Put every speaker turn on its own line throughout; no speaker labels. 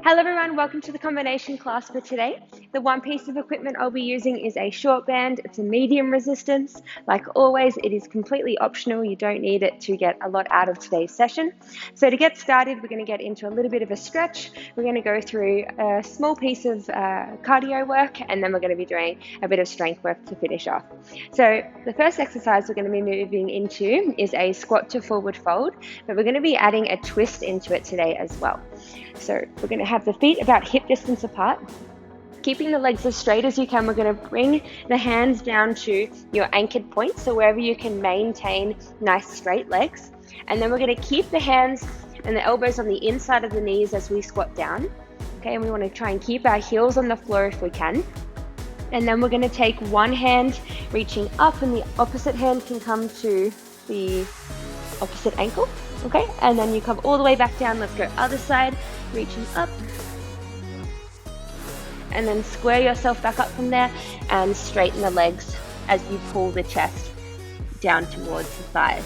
Hello everyone, welcome to the combination class for today. The one piece of equipment I'll be using is a short band. It's a medium resistance. Like always, it is completely optional. You don't need it to get a lot out of today's session. So to get started, we're going to get into a little bit of a stretch. We're going to go through a small piece of cardio work, and then we're going to be doing a bit of strength work to finish off. So the first exercise we're going to be moving into is a squat to forward fold, but we're going to be adding a twist into it today as well. So we're going to have the feet about hip distance apart. Keeping the legs as straight as you can, we're going to bring the hands down to your anchored point, so wherever you can maintain nice straight legs. And then we're going to keep the hands and the elbows on the inside of the knees as we squat down. Okay, and we want to try and keep our heels on the floor if we can. And then we're going to take one hand reaching up, and the opposite hand can come to the opposite ankle. Okay, and then you come all the way back down. Let's go other side, reaching up. And then square yourself back up from there and straighten the legs as you pull the chest down towards the thighs.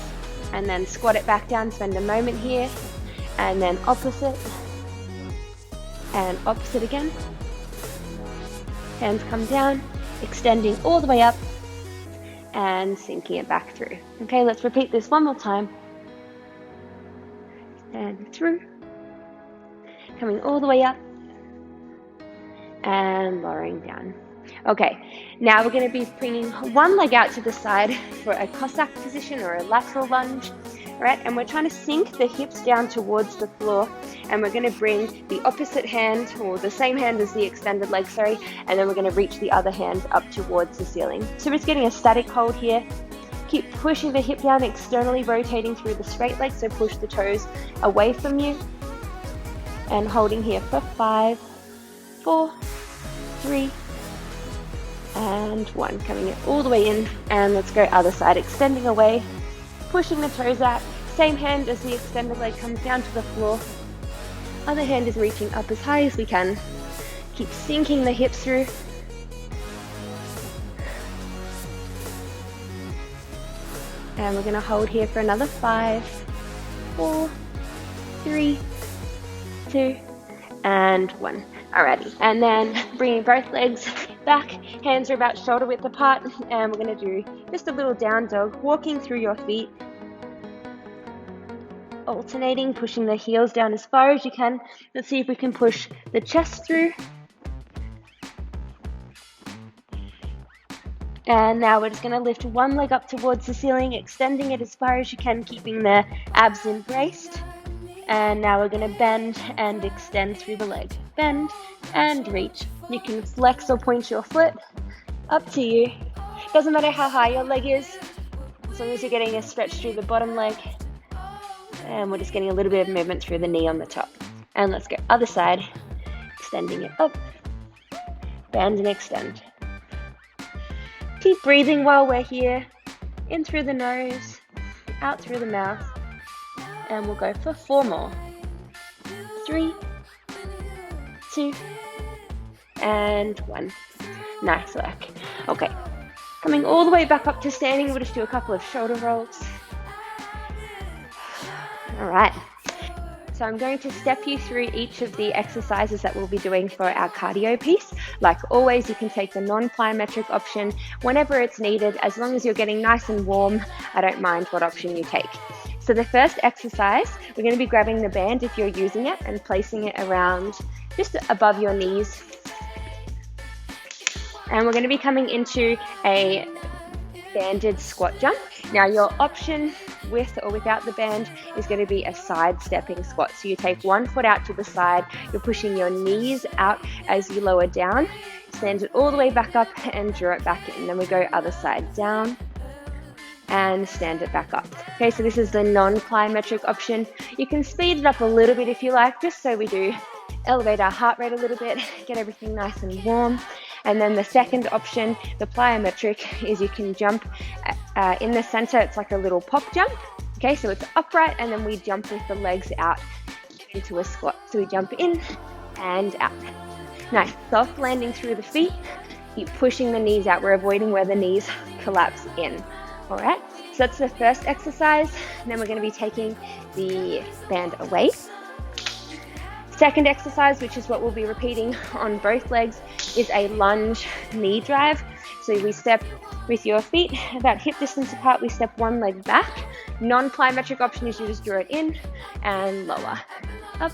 And then squat it back down, spend a moment here, and then opposite, and opposite again. Hands come down, extending all the way up, and sinking it back through. Okay, let's repeat this one more time. And through, coming all the way up, and lowering down. Okay, now we're going to be bringing one leg out to the side for a Cossack position or a lateral lunge, right? And we're trying to sink the hips down towards the floor, and we're going to bring the opposite hand, or the same hand as the extended leg, sorry, and then we're going to reach the other hand up towards the ceiling. So we're just getting a static hold here. Keep pushing the hip down, externally rotating through the straight leg, so push the toes away from you. And holding here for 5, 4, 3, and 1. Coming all the way in, and let's go other side, extending away, pushing the toes out. Same hand as the extended leg comes down to the floor. Other hand is reaching up as high as we can. Keep sinking the hips through. And we're going to hold here for another 5, 4, 3, 2, and 1. Alrighty, and then bringing both legs back, hands are about shoulder width apart, and we're going to do just a little down dog, walking through your feet, alternating, pushing the heels down as far as you can. Let's see if we can push the chest through. And now we're just going to lift one leg up towards the ceiling, extending it as far as you can, keeping the abs embraced. And now we're going to bend and extend through the leg. Bend and reach. You can flex or point your foot, up to you. Doesn't matter how high your leg is, as long as you're getting a stretch through the bottom leg. And we're just getting a little bit of movement through the knee on the top. And let's go other side, extending it up, bend and extend. Keep breathing while we're here, in through the nose, out through the mouth, and we'll go for 4 more. 3, 2, and 1. Nice work. Okay, coming all the way back up to standing, we'll just do a couple of shoulder rolls. All right. So I'm going to step you through each of the exercises that we'll be doing for our cardio piece. Like always, you can take the non-plyometric option whenever it's needed. As long as you're getting nice and warm, I don't mind what option you take. So the first exercise, we're going to be grabbing the band if you're using it and placing it around just above your knees. And we're going to be coming into a banded squat jump. Now your option with or without the band is going to be a side stepping squat. So you take one foot out to the side, you're pushing your knees out as you lower down, stand it all the way back up and draw it back in. Then we go other side, down and stand it back up. Okay, so this is the non-plyometric option. You can speed it up a little bit if you like, just so we do elevate our heart rate a little bit, get everything nice and warm. And then the second option, the plyometric, is you can jump in the center. It's like a little pop jump. Okay, so it's upright, and then we jump with the legs out into a squat. So we jump in and out. Nice, soft landing through the feet. Keep pushing the knees out. We're avoiding where the knees collapse in. All right, so that's the first exercise. And then we're going to be taking the band away. Second exercise, which is what we'll be repeating on both legs, is a lunge knee drive. So we step with your feet about hip distance apart, we step one leg back. Non-plyometric option is you just draw it in and lower, up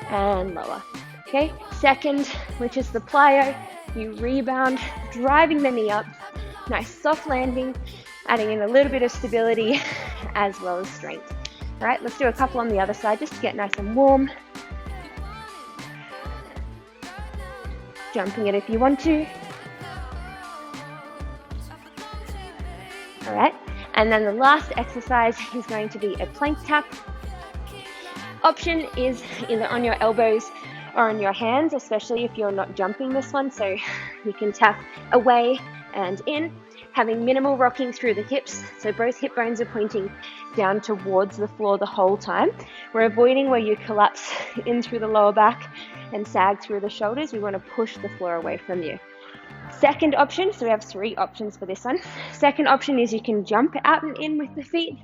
and lower. Okay, second, which is the plyo, you rebound, driving the knee up, nice soft landing, adding in a little bit of stability as well as strength. All right, let's do a couple on the other side just to get nice and warm. Jumping it if you want to. All right, and then the last exercise is going to be a plank tap. Option is either on your elbows or on your hands, especially if you're not jumping this one, so you can tap away and in, having minimal rocking through the hips, so both hip bones are pointing down towards the floor the whole time. We're avoiding where you collapse in through the lower back and sag through the shoulders. We want to push the floor away from you. Second option, so we have 3 options for this one. Second option is you can jump out and in with the feet.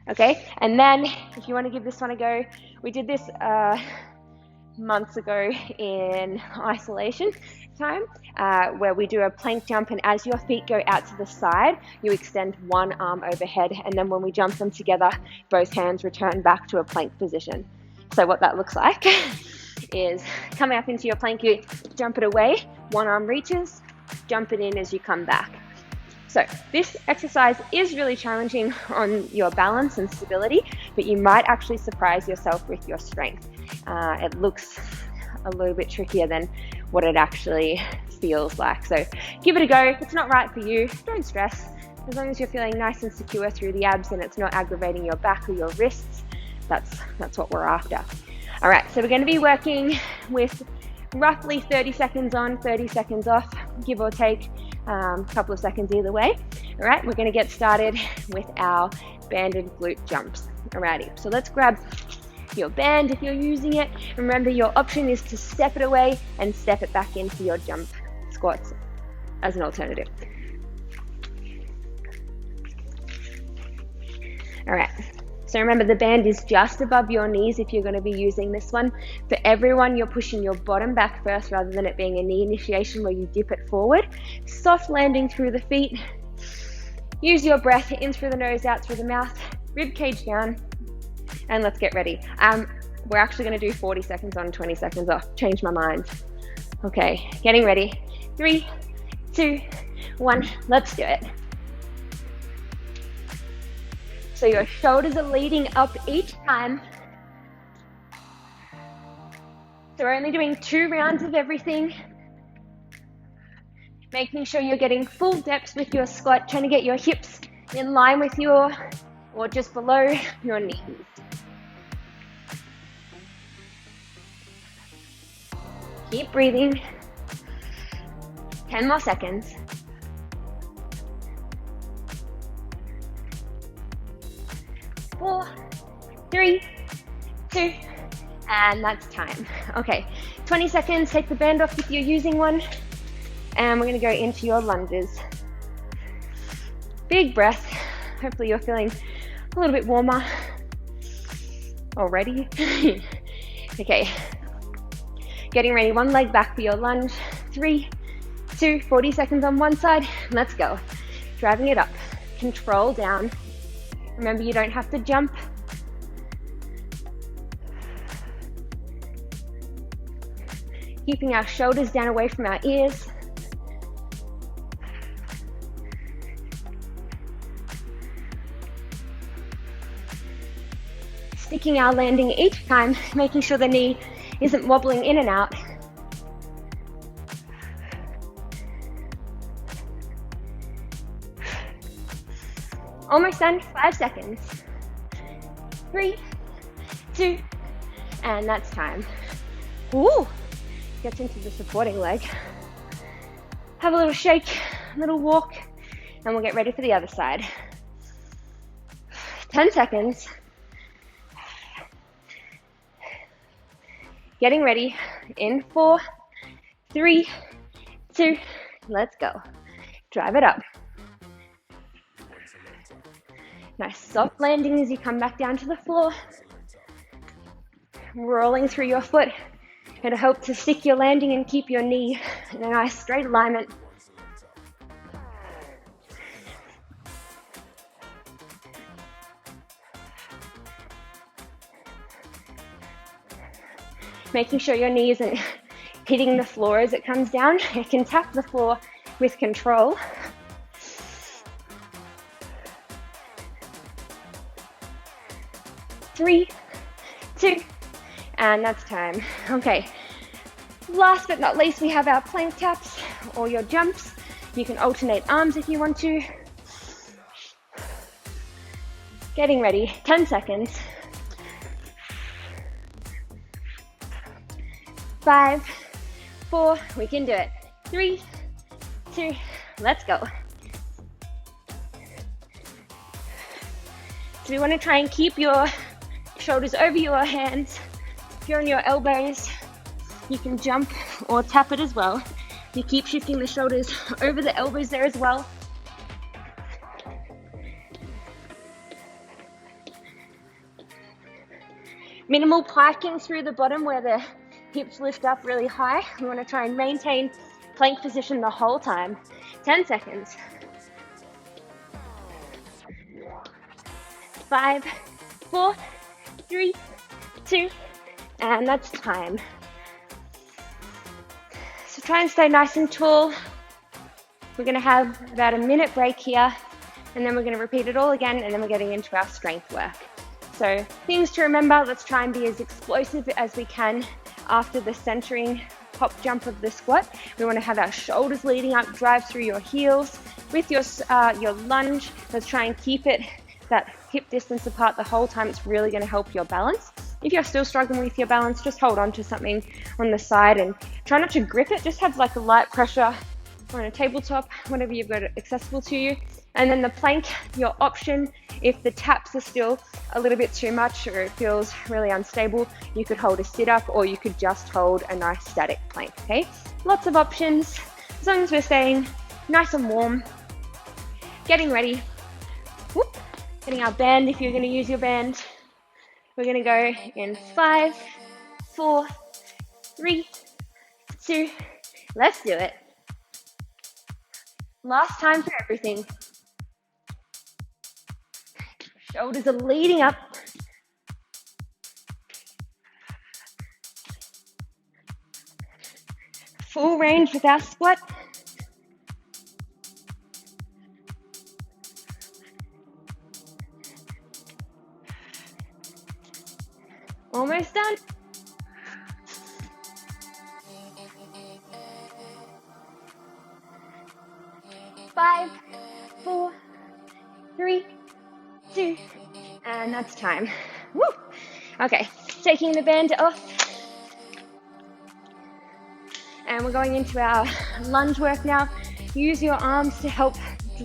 Okay, and then if you want to give this one a go, we did this months ago in isolation time, where we do a plank jump, and as your feet go out to the side, you extend one arm overhead, and then when we jump them together, both hands return back to a plank position. So what that looks like is coming up into your plank, you jump it away, one arm reaches, jump it in as you come back. So this exercise is really challenging on your balance and stability, but you might actually surprise yourself with your strength. It looks a little bit trickier than what it actually feels like. So give it a go. If it's not right for you, don't stress. As long as you're feeling nice and secure through the abs and it's not aggravating your back or your wrists, that's what we're after. All right, so we're going to be working with roughly 30 seconds on, 30 seconds off, give or take a couple of seconds either way. All right, we're going to get started with our banded glute jumps. Alrighty, so let's grab your band if you're using it. Remember, your option is to step it away and step it back into your jump squats as an alternative. All right, so remember the band is just above your knees if you're going to be using this one. For everyone, you're pushing your bottom back first rather than it being a knee initiation where you dip it forward. Soft landing through the feet. Use your breath in through the nose, out through the mouth, rib cage down, and let's get ready. We're actually going to do 40 seconds on, 20 seconds off. Change my mind. Okay, getting ready. 3, 2, 1, let's do it. So your shoulders are leading up each time. So we're only doing 2 rounds of everything. Making sure you're getting full depth with your squat, trying to get your hips in line with your, or just below your knees. Keep breathing. 10 more seconds. 4, 3, 2, and that's time. Okay, 20 seconds, take the band off if you're using one, and we're gonna go into your lunges. Big breath. Hopefully you're feeling a little bit warmer already. Okay, getting ready, one leg back for your lunge. 3, 2, 40 seconds on one side, let's go. Driving it up, control down. Remember, you don't have to jump. Keeping our shoulders down away from our ears. Sticking our landing each time, making sure the knee isn't wobbling in and out. Almost done, 5 seconds. 3, 2, and that's time. Ooh, gets into the supporting leg. Have a little shake, a little walk, and we'll get ready for the other side. 10 seconds. Getting ready in 4, 3, 2, let's go. Drive it up. Nice soft landing as you come back down to the floor. rolling through your foot. It'll help to stick your landing and keep your knee in a nice straight alignment. Making sure your knee isn't hitting the floor as it comes down. It can tap the floor with control. 3, 2, and that's time. Okay, last but not least, we have our plank taps or your jumps. You can alternate arms if you want to. Getting ready, 10 seconds. 5, 4, we can do it. 3, 2, let's go. So we want to try and keep your shoulders over your hands. If you're on your elbows, you can jump or tap it as well. You keep shifting the shoulders over the elbows there as well. Minimal piking through the bottom where the hips lift up really high. We want to try and maintain plank position the whole time. 10 seconds. 5, 4, 3, 2, and that's time. So try and stay nice and tall. We're going to have about a minute break here, and then we're going to repeat it all again, and then we're getting into our strength work. So things to remember, let's try and be as explosive as we can after the centering pop jump of the squat. We want to have our shoulders leading up, drive through your heels. With your lunge, let's try and keep it that hip distance apart the whole time. It's really going to help your balance. If you're still struggling with your balance, just hold on to something on the side and try not to grip it. Just have like a light pressure on a tabletop, whatever you've got accessible to you. And then the plank, your option, if the taps are still a little bit too much or it feels really unstable, you could hold a sit-up or you could just hold a nice static plank, okay? Lots of options, as long as we're staying nice and warm. Getting ready. Whoop. Getting our band if you're going to use your band. We're going to go in 5, 4, 3, 2, let's do it. Last time for everything. Shoulders are leading up. Full range with our squat. Almost done. Five, 4, 3, 2, and that's time. Woo! Okay, taking the band off. And we're going into our lunge work now. Use your arms to help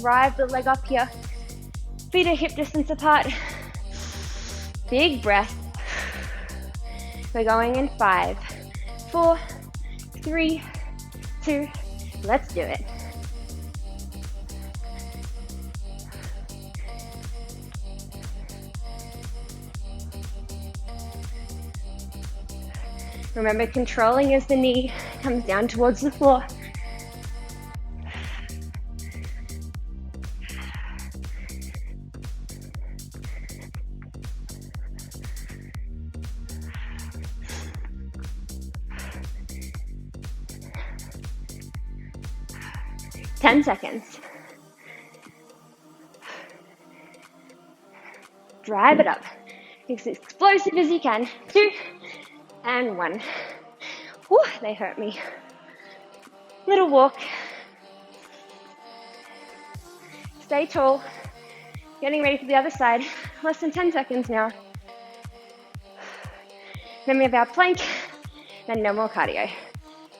drive the leg up here. Feet are hip distance apart. Big breath. We're going in 5, 4, 3, 2, let's do it. Remember, controlling as the knee comes down towards the floor. Ten seconds. Drive it up. As explosive as you can. 2 and 1. Whew, they hurt me. Little walk. Stay tall. Getting ready for the other side. Less than 10 seconds now. Then we have our plank. Then no more cardio.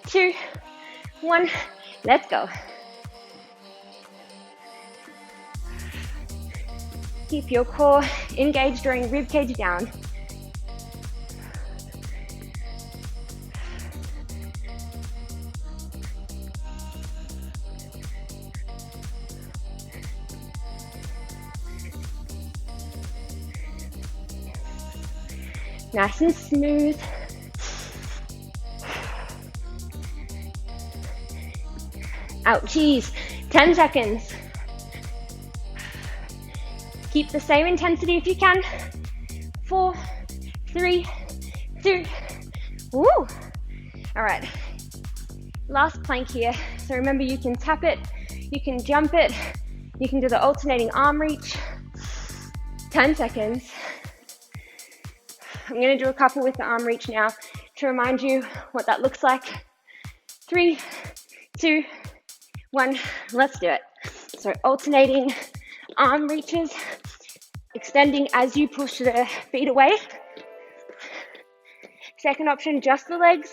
2, 1, let's go. Keep your core engaged, drawing rib cage down. Nice and smooth. Ouchies. 10 seconds. Keep the same intensity if you can. 4, 3, 2. Woo! All right. Last plank here. So remember, you can tap it, you can jump it, you can do the alternating arm reach. 10 seconds. I'm going to do a couple with the arm reach now to remind you what that looks like. 3, 2, 1. Let's do it. So alternating arm reaches, extending as you push the feet away. Second option, just the legs.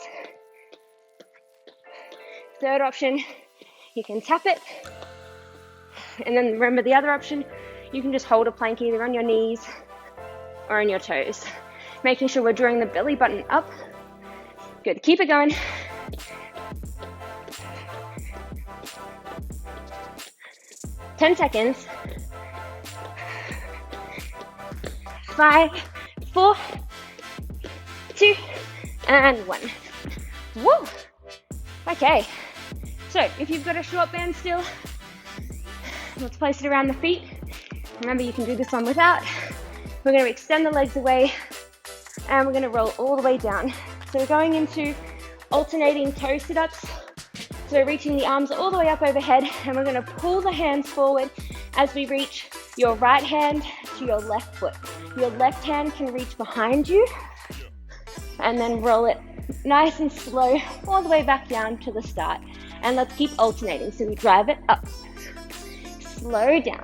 Third option, you can tap it. And then remember the other option, you can just hold a plank either on your knees or on your toes. Making sure we're drawing the belly button up. Good, keep it going. Ten seconds. 5, 4, 2, and 1. Woo! Okay, so if you've got a short band still, let's place it around the feet. Remember, you can do this one without. We're going to extend the legs away and we're going to roll all the way down. So we're going into alternating toe sit-ups. So we're reaching the arms all the way up overhead and we're going to pull the hands forward as we reach your right hand to your left foot. Your left hand can reach behind you and then roll it nice and slow all the way back down to the start. And let's keep alternating. So we drive it up, slow down.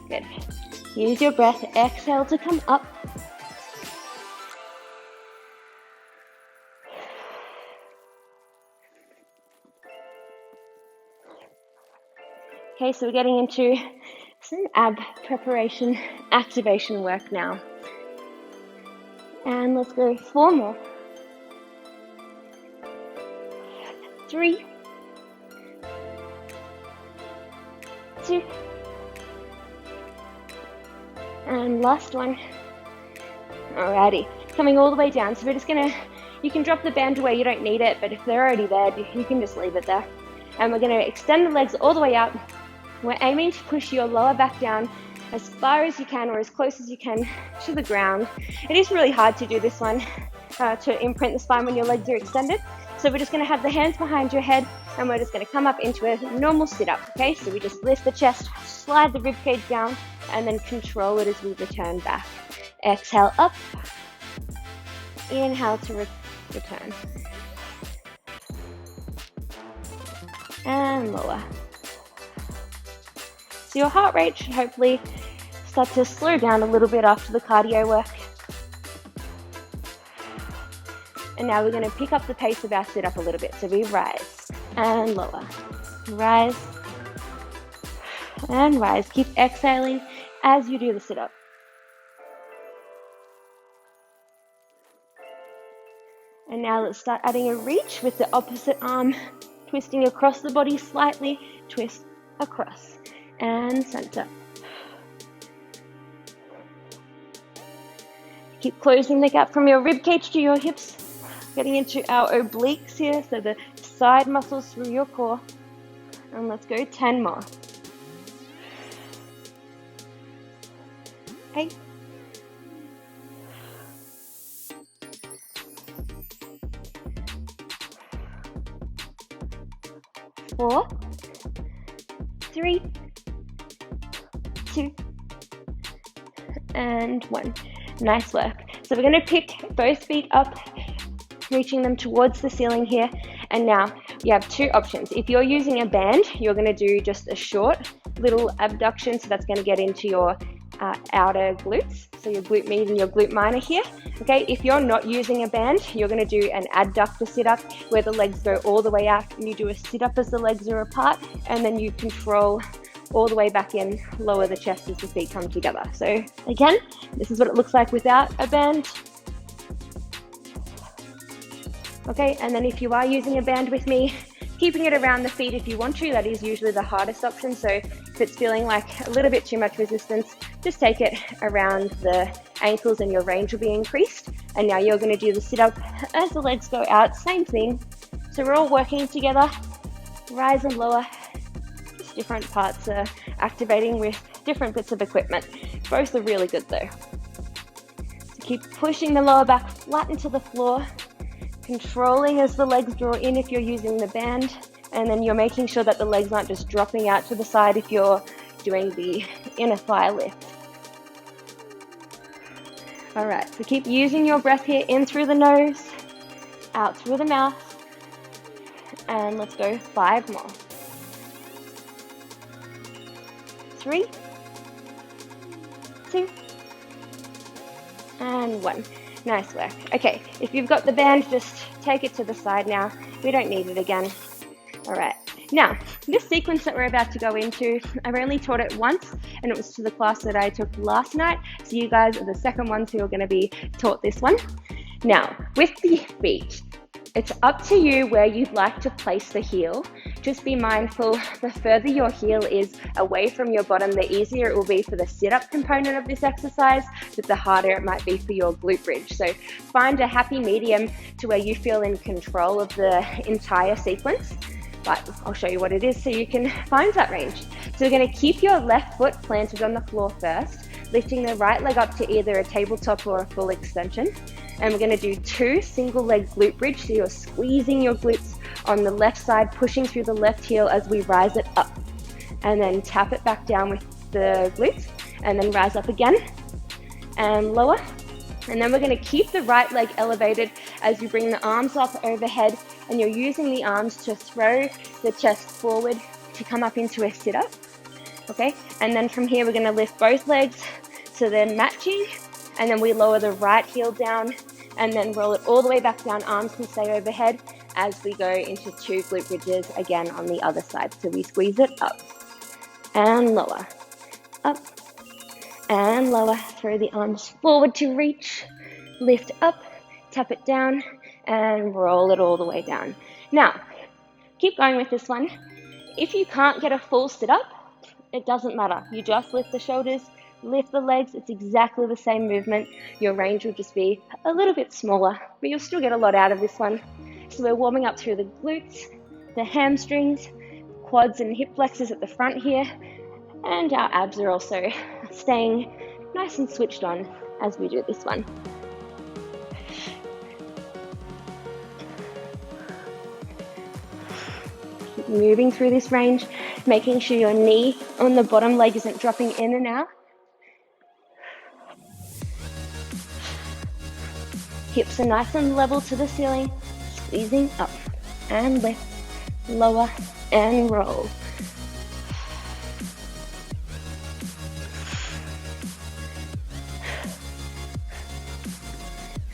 Good. Use your breath, exhale to come up. Okay, so we're getting into some ab preparation, activation work now. And let's go 4 more. 3, 2, and last one. Alrighty, coming all the way down. So we're just gonna, you can drop the band away, you don't need it, but if they're already there, you can just leave it there. And we're gonna extend the legs all the way out. We're aiming to push your lower back down as far as you can or as close as you can to the ground. It is really hard to do this one, to imprint the spine when your legs are extended. So we're just gonna have the hands behind your head and we're just gonna come up into a normal sit-up, okay? So we just lift the chest, slide the rib cage down, and then control it as we return back. Exhale up, inhale to return. And lower. So your heart rate should hopefully start to slow down a little bit after the cardio work. And now we're going to pick up the pace of our sit-up a little bit. So we rise and lower. Rise and rise. Keep exhaling as you do the sit-up. And now let's start adding a reach with the opposite arm, twisting across the body slightly, twist across and center. Keep closing the gap from your rib cage to your hips, getting into our obliques here, so the side muscles through your core. And let's go 10 more. 8, 4, 3, 2, and 1. Nice work. So we're going to pick both feet up, reaching them towards the ceiling here. And now you have 2 options. If you're using a band, you're going to do just a short little abduction. So that's going to get into your outer glutes. So your glute med and your glute minor here. Okay, if you're not using a band, you're going to do an adductor sit-up where the legs go all the way out and you do a sit-up as the legs are apart, and then you control all the way back in, lower the chest as the feet come together. So again, this is what it looks like without a band. Okay, and then if you are using a band with me, keeping it around the feet if you want to. That is usually the hardest option. So if it's feeling like a little bit too much resistance, just take it around the ankles and your range will be increased. And now you're going to do the sit-up as the legs go out, same thing. So we're all working together, rise and lower, just different parts are activating with different bits of equipment. Both are really good though. So keep pushing the lower back flat into the floor, controlling as the legs draw in if you're using the band, and then you're making sure that the legs aren't just dropping out to the side if you're doing the inner thigh lift. All right, so keep using your breath here, in through the nose, out through the mouth, and let's go 5 more. 3, 2, and 1. Nice work. Okay, if you've got the band, just take it to the side now. We don't need it again. All right. Now, this sequence that we're about to go into, I've only taught it once, and it was to the class that I took last night. So you guys are the second ones who are going to be taught this one. Now, with the feet, it's up to you where you'd like to place the heel. Just be mindful, the further your heel is away from your bottom, the easier it will be for the sit-up component of this exercise, but the harder it might be for your glute bridge. So find a happy medium to where you feel in control of the entire sequence. But I'll show you what it is so you can find that range. So we're going to keep your left foot planted on the floor first, lifting the right leg up to either a tabletop or a full extension. And we're going to do 2 single leg glute bridge. So you're squeezing your glutes on the left side, pushing through the left heel as we rise it up. And then tap it back down with the glutes, and then rise up again and lower. And then we're going to keep the right leg elevated as you bring the arms up overhead, and you're using the arms to throw the chest forward to come up into a sit-up. Okay, and then from here we're going to lift both legs so they're matching, and then we lower the right heel down and then roll it all the way back down. Arms can stay overhead as we go into 2 glute bridges again on the other side. So we squeeze it up and lower, up and lower. Throw the arms forward to reach, lift up, tap it down, and roll it all the way down. Now, keep going with this one. If you can't get a full sit-up, it doesn't matter. You just lift the shoulders, lift the legs. It's exactly the same movement. Your range will just be a little bit smaller, but you'll still get a lot out of this one. So we're warming up through the glutes, the hamstrings, quads and hip flexors at the front here, and our abs are also staying nice and switched on as we do this one. Keep moving through this range, making sure your knee on the bottom leg isn't dropping in and out. Hips are nice and level to the ceiling, squeezing up and lift, lower and roll.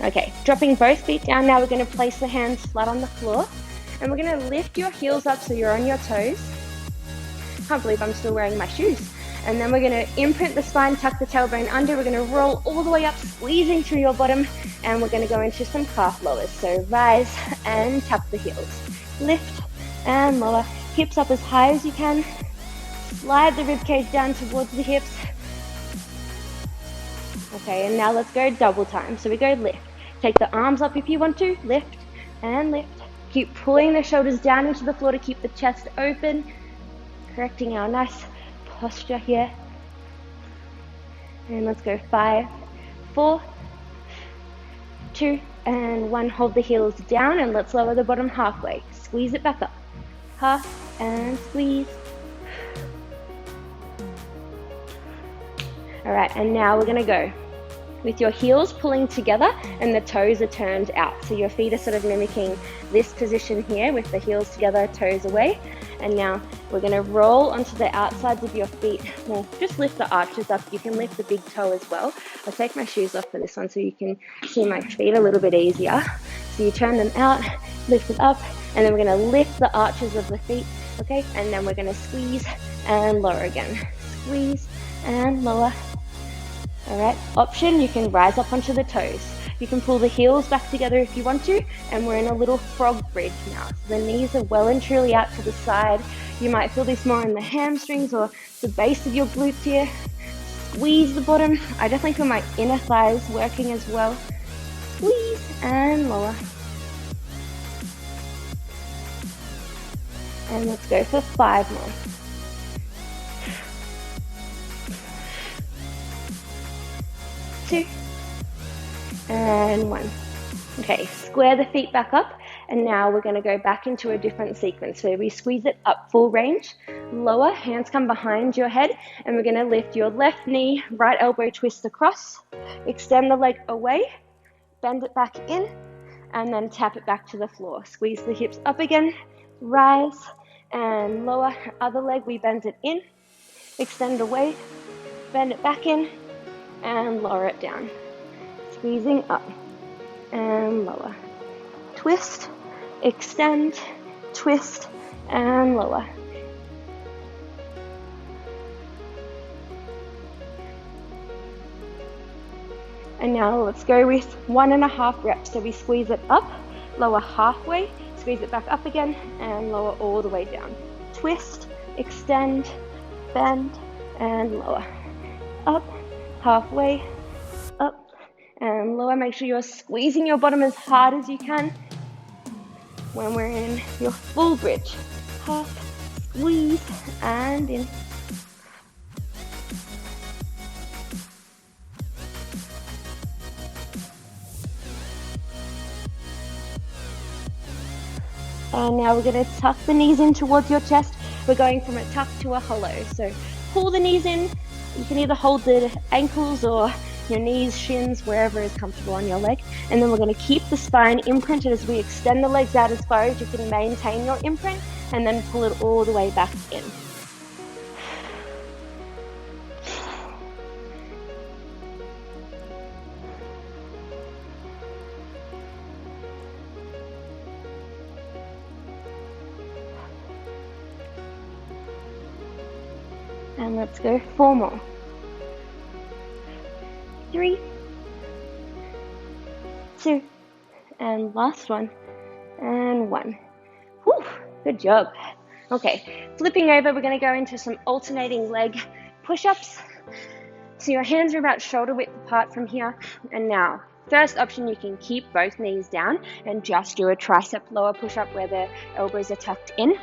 Okay, dropping both feet down. Now we're going to place the hands flat on the floor, and we're going to lift your heels up so you're on your toes. Can't believe I'm still wearing my shoes. And then we're going to imprint the spine, tuck the tailbone under. We're going to roll all the way up, squeezing through your bottom, and we're going to go into some calf lowers. So rise and tap the heels. Lift and lower. Hips up as high as you can. Slide the rib cage down towards the hips. Okay, and now let's go double time. So we go lift. Take the arms up if you want to. Lift and lift. Keep pulling the shoulders down into the floor to keep the chest open. Correcting our nice posture here. And let's go 5, 4, 2, and 1. Hold the heels down and let's lower the bottom halfway. Squeeze it back up. Half and squeeze. All right, and now we're gonna go with your heels pulling together and the toes are turned out. So your feet are sort of mimicking this position here with the heels together, toes away. And now we're going to roll onto the outsides of your feet. Well, just lift the arches up. You can lift the big toe as well. I'll take my shoes off for this one so you can see my feet a little bit easier. So you turn them out, lift it up, and then we're going to lift the arches of the feet, okay? And then we're going to squeeze and lower again. Squeeze and lower. All right, option, you can rise up onto the toes. You can pull the heels back together if you want to, and we're in a little frog bridge now. So the knees are well and truly out to the side. You might feel this more in the hamstrings or the base of your glutes here. Squeeze the bottom. I definitely feel my inner thighs working as well. Squeeze and lower. And let's go for 5 more. 2 and 1. Okay, square the feet back up, and now we're going to go back into a different sequence. So we squeeze it up full range, lower, hands come behind your head, and we're going to lift your left knee, right elbow twist across, extend the leg away, bend it back in, and then tap it back to the floor. Squeeze the hips up again, rise and lower. Other leg, we bend it in, extend away, bend it back in, and lower it down. Squeezing up and lower. Twist, extend, twist, and lower. And now let's go with 1.5 reps. So we squeeze it up, lower halfway, squeeze it back up again, and lower all the way down. Twist, extend, bend, and lower. Up, halfway, up, and lower. Make sure you're squeezing your bottom as hard as you can when we're in your full bridge. Half, squeeze, and in. And now we're going to tuck the knees in towards your chest. We're going from a tuck to a hollow. So pull the knees in. You can either hold the ankles or your knees, shins, wherever is comfortable on your leg. And then we're going to keep the spine imprinted as we extend the legs out as far as you can maintain your imprint, and then pull it all the way back in. And let's go 4 more. 3, 2, and last one, and 1. Whew, good job. Okay, flipping over, we're going to go into some alternating leg push-ups. So your hands are about shoulder width apart from here. And now, first option, you can keep both knees down and just do a tricep lower push-up where the elbows are tucked in.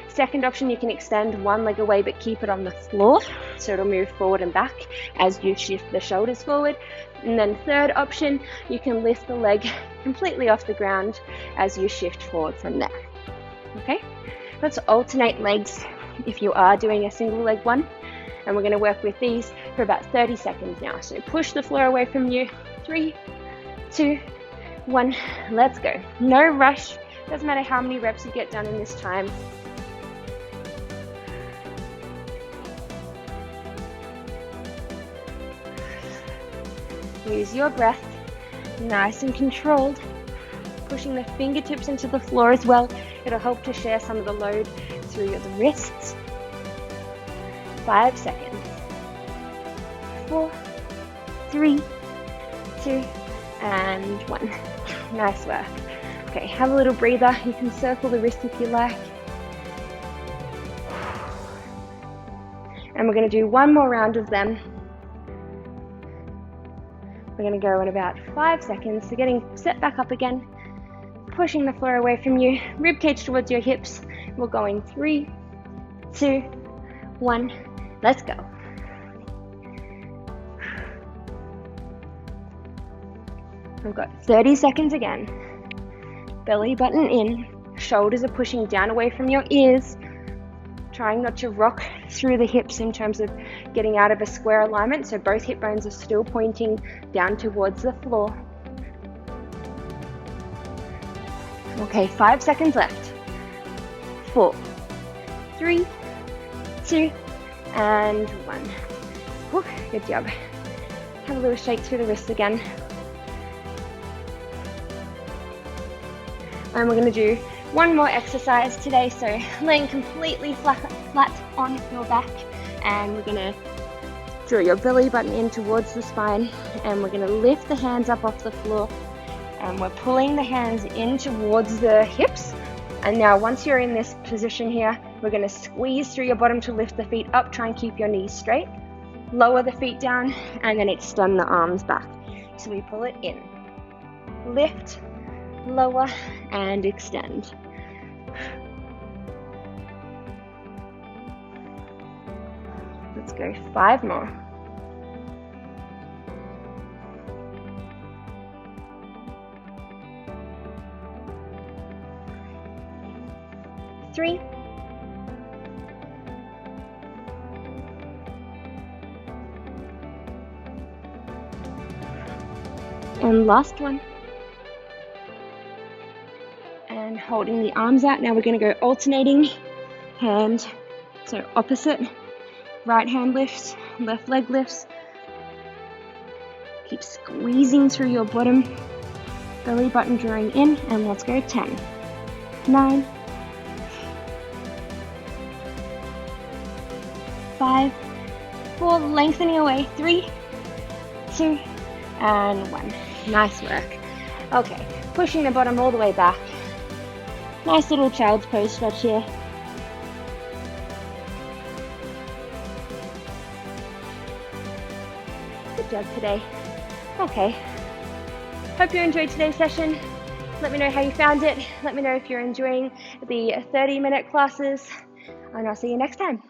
Second option, you can extend one leg away but keep it on the floor, so it'll move forward and back as you shift the shoulders forward. And then third option, you can lift the leg completely off the ground as you shift forward from there. Okay, let's alternate legs if you are doing a single leg one. And we're going to work with these for about 30 seconds now. So push the floor away from you. 3, 2, 1, let's go. No rush, doesn't matter how many reps you get done in this time. Use your breath, nice and controlled, pushing the fingertips into the floor as well. It'll help to share some of the load through the wrists. 5 seconds. 4, 3, 2, and 1. Nice work. Okay, have a little breather. You can circle the wrist if you like. And we're going to do one more round of them. We're going to go in about 5 seconds. So getting set back up again, pushing the floor away from you, rib cage towards your hips. We're going 3, 2, 1. Let's go. We've got 30 seconds again. Belly button in, shoulders are pushing down away from your ears. Trying not to rock through the hips in terms of getting out of a square alignment, so both hip bones are still pointing down towards the floor. Okay, 5 seconds left. 4, 3, 2, and 1. Whew, good job. Have a little shake through the wrists again. And we're going to do one more exercise today, so laying completely flat on your back, and we're going to Draw your belly button in towards the spine, and we're going to lift the hands up off the floor, and we're pulling the hands in towards the hips. And now once you're in this position here, we're going to squeeze through your bottom to lift the feet up. Try and keep your knees straight. Lower the feet down and then extend the arms back. So we pull it in, lift, lower, and extend. Let's go 5 more. 3, 'and last one. And holding the arms out. Now we're going to go alternating hand, so opposite. Right hand lifts, left leg lifts. Keep squeezing through your bottom, belly button drawing in, and let's go 10, 9, 5, 4, lengthening away, 3, 2, and 1. Nice work. Okay, pushing the bottom all the way back. Nice little child's pose stretch here. Good job today. Okay, hope you enjoyed today's session. Let me know how you found it. Let me know if you're enjoying the 30-minute classes, and I'll see you next time.